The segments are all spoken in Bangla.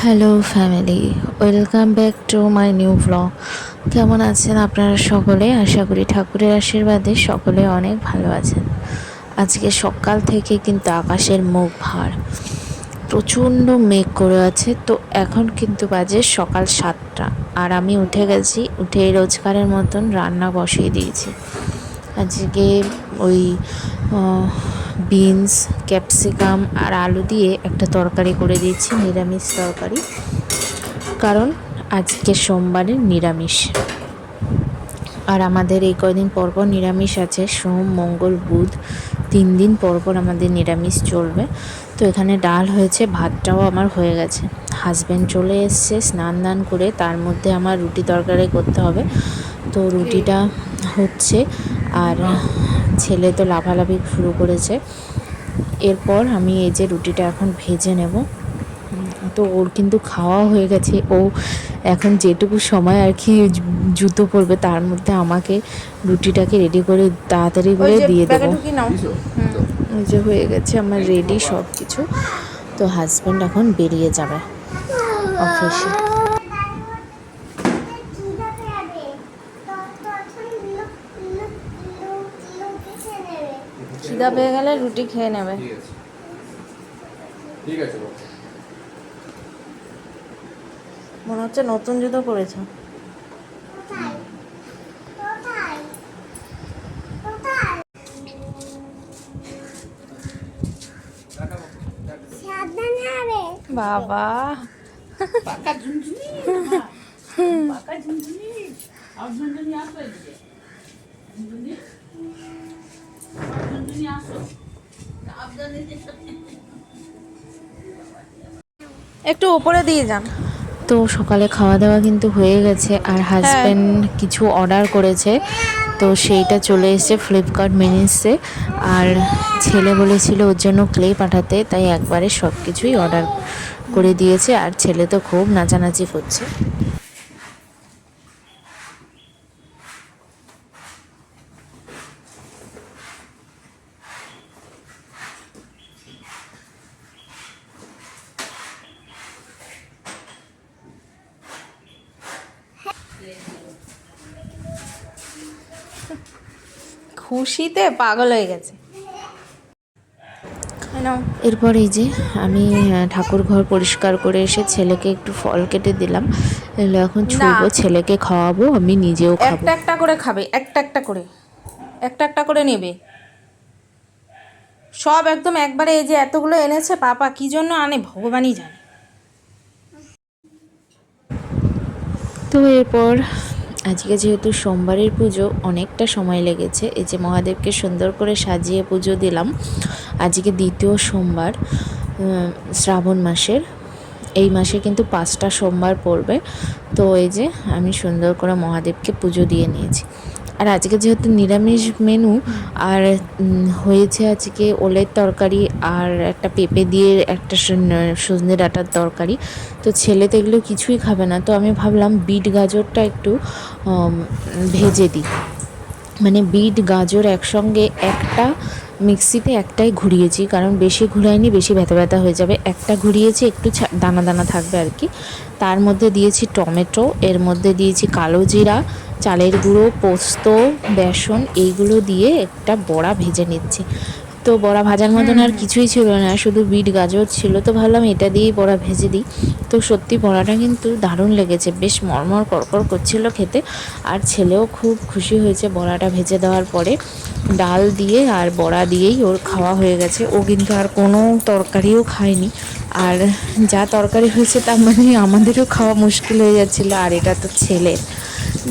Hello family, welcome back to my new blog. কেমন আছেন আপনারা সকলে? আশা করি ঠাকুরের আশীর্বাদে সকলে অনেক ভালো আছেন। আজকে সকাল থেকে কিন্তু আকাশের মুখ ভার, প্রচণ্ড মেঘ করে আছে। তো এখন কিন্তু বাজে সকাল 7টা, আর আমি উঠে গেছি। উঠে রোজকারের মতন রান্না বসিয়ে দিয়েছি। আজকে ওই বিনস, ক্যাপসিকাম আর আলু দিয়ে একটা তরকারি করে দিয়েছি, নিরামিষ তরকারি, কারণ আজকে সোমবারের নিরামিষ। আর আমাদের এই কয়দিন পরপর নিরামিষ আছে, সোম মঙ্গল বুধ 3 দিন পরপর আমাদের নিরামিষ চলবে। তো এখানে ডাল হয়েছে, ভাতটাও আমার হয়ে গেছে। হাজব্যান্ড চলে এসছে স্নান দান করে, তার মধ্যে আমার রুটি তরকারি করতে হবে। তো রুটিটা হচ্ছে, আর ছেলে তো লাফালাফি শুরু করেছে। এরপর আমি এই যে রুটিটা এখন ভেজে নেব। তো ওর কিন্তু খাওয়া হয়ে গেছে। ও এখন যেটুকু সময় আর কি জুতো পরবে, তার মধ্যে আমাকে রুটিটাকে রেডি করে তাড়াতাড়ি করে দিয়ে দেবো। ওই যে হয়ে গেছে আমার রেডি সব কিছু। তো হাজব্যান্ড এখন বেরিয়ে যাবে অফিসে। খিদা পেয়ে গেলে রুটি খেয়ে নেবে। ঠিক আছে, মনে হচ্ছে নতুন জুতো পরেছো। বাবা পাকা ঝুনঝুনি, পাকা ঝুনঝুনি, আর ঝুনঝুনি আসো এদিকে, ঝুনঝুনি, ঝুনঝুনি আসো, একটু উপরে দিয়ে যান। তো সকালে খাওয়া দাওয়া কিন্তু হয়ে গেছে, আর হাজব্যান্ড কিছু অর্ডার করেছে, তো সেইটা চলে এসেছে ফ্লিপকার্ট মিনিসে। আর ছেলে বলেছিল ওর জন্য ক্লে পাঠাতে, তাই একবারে সব কিছুই অর্ডার করে দিয়েছে। আর ছেলে তো খুব নাচানাচি করছে। খুশিতে পাগল হয়ে গেছে। এরপর এই যে আমি ঠাকুর ঘর পরিষ্কার করে এসে ছেলেকে একটু ফল কেটে দিলাম। এগুলো এখন ছুঁবো, ছেলেকে খাওয়াবো, আমি নিজেও খাবো। একটা একটা করে খাবে, একটা একটা করে নেবে সব একদম একবারে। এই যে এতগুলো এনেছে পাপা, কি জন্য আনে ভগবানই জানে। তো এরপর আজকে যেহেতু সোমবারের পুজো, অনেকটা সময় লেগেছে। এই যে মহাদেবকে সুন্দর করে সাজিয়ে পুজো দিলাম। আজকে দ্বিতীয় সোমবার শ্রাবণ মাসের। এই মাসে কিন্তু 5টা সোমবার পড়বে। তো এই যে আমি সুন্দর করে মহাদেবকে পুজো দিয়ে নিয়েছি। আর আজকে যেহেতু নিরামিষ মেনু, আর হয়েছে আজকে ওলের তরকারি আর একটা পেঁপে দিয়ে একটা সজনে ডাঁটার তরকারি। তো ছেলে তো এগুলো কিছুই খাবে না, তো আমি ভাবলাম বিট গাজরটা একটু ভেজে দিই। মানে বিট গাজর একসঙ্গে একটা মিক্সিতে একটাই ঘুরিয়েছি, কারণ বেশি ঘুরাইনি, বেশি ব্যথা ব্যথা হয়ে যাবে। একটা ঘুরিয়েছি, একটু দানা দানা থাকবে আর কি। তার মধ্যে দিয়েছি টমেটো, এর মধ্যে দিয়েছি কালো জিরা, চালের গুঁড়ো, পোস্ত, বেসন, এইগুলো দিয়ে একটা বড়া ভেজে নিচ্ছি। তো বড়া ভাজার মতন আর কিছুই ছিল না, শুধু বিট গাজর ছিল। তো ভাবলাম এটা দিয়েই বড়া ভেজে দিই। তো সত্যি বড়াটা কিন্তু দারুণ লেগেছে, বেশ মরমর করকর করছিল খেতে। আর ছেলেও খুব খুশি হয়েছে বড়াটা ভেজে দেওয়ার পরে। ডাল দিয়ে আর বড়া দিয়েই ওর খাওয়া হয়ে গেছে। ও কিন্তু আর কোনো তরকারিও খায়নি। আর যা তরকারি হয়েছে তার মানে আমাদেরও খাওয়া মুশকিল হয়ে যাচ্ছিলো, আর এটা তো ছেলের।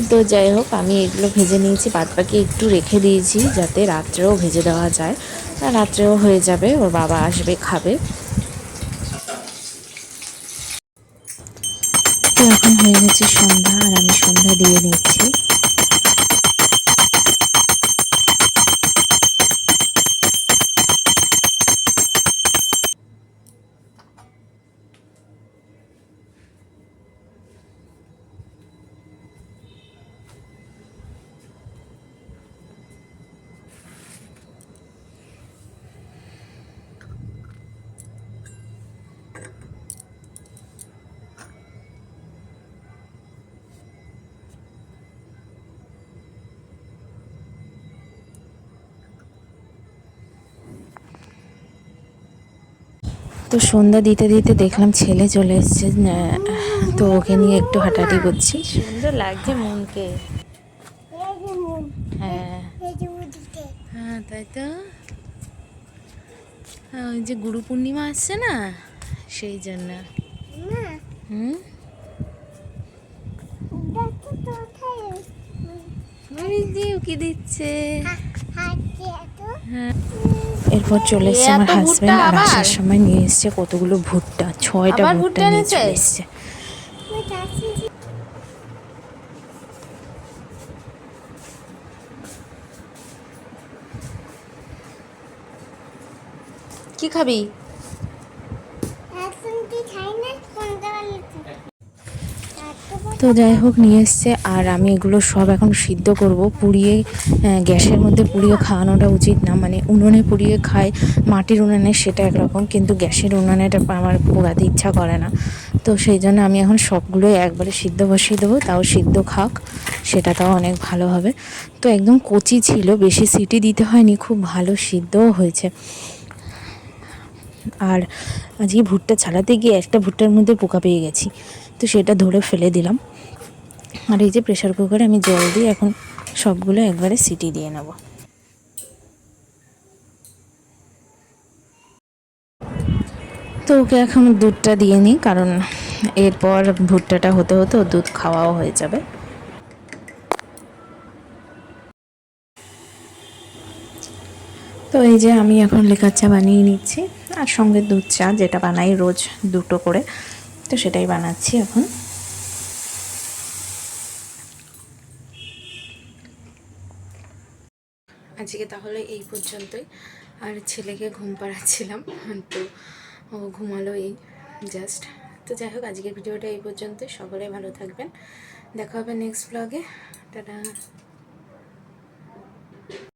তো যাই হোক, আমি এগুলো ভেজে নিয়েছি, বাদবাকি একটু রেখে দিয়েছি যাতে রাত্রেও ভেজে দেওয়া যায়। আর রাত্রেও হয়ে যাবে, ওর বাবা আসবে খাবে। তো এখন হয়ে গেছে সন্ধ্যা, আর আমি সন্ধ্যা দিয়ে নিচ্ছি। তো সন্ধ্যা দিতে দিতে দেখলাম ছেলে চলে এসছে, তো ওকে নিয়ে একটু হাঁটাহাঁটি করছি। সুন্দর লাগছে মনকে। হ্যাঁ হ্যাঁ, তাই তো। ওই যে গুরু পূর্ণিমা আসছে না, সেই জন্য। হুম, উকি দিচ্ছে। হ্যাঁ, এরপর চলে এসছে আমার হাজবেন্ড, আর আসার সময় নিয়ে এসছে কতগুলো ভুট্টা, 6টা ভুট্টা নিয়ে চলে এসছে। কি খাবি? তো যাই হোক নিয়ে এসছে, আর আমি এগুলো সব এখন সিদ্ধ করব, পুড়িয়ে গ্যাসের মধ্যে পুড়িয়ে খাওয়ানোটা উচিত না। মানে উনুনে পুড়িয়ে খায়, মাটির উনুনে সেটা একরকম, কিন্তু গ্যাসের উনুনেটা আমার পোড়াতে ইচ্ছা করে না। তো সেই জন্য আমি এখন সবগুলোই একবারে সিদ্ধ বসিয়ে দেবো, তাও সিদ্ধ খাক, সেটা তাও অনেক ভালো হবে। তো একদম কচি ছিল, বেশি সিটি দিতে হয়নি, খুব ভালো সিদ্ধও হয়েছে। আর আজকে ভুট্টা ছাড়াতে গিয়ে একটা ভুট্টার মধ্যে পোকা পেয়ে গেছি, তো সেটা ধরে ফেলে দিলাম। আর এই যে প্রেশার কুকারে আমি জল দিয়ে এখন সবগুলো একবারে সিটি দিয়ে নেব। তো ওকে এখন দুধটা দিয়ে নিই, কারণ এরপর ভুট্টাটা হতে হতে দুধ খাওয়াও হয়ে যাবে। তো এই যে আমি এখন লিকার চা বানিয়ে নিচ্ছি, আর সঙ্গে দুধ চা যেটা বানাই রোজ 2টো করে, তো সেটাই বানাচ্ছি এখন। আজকে তাহলে এই পর্যন্তই। আর ছেলেকে ঘুম পাড়াচ্ছিলাম, তো ও ঘুমালো এই জাস্ট। তো যাই হোক, আজকের ভিডিওটা এই পর্যন্তই। সকলে ভালো থাকবেন, দেখা হবে নেক্সট ব্লগে। টাটা।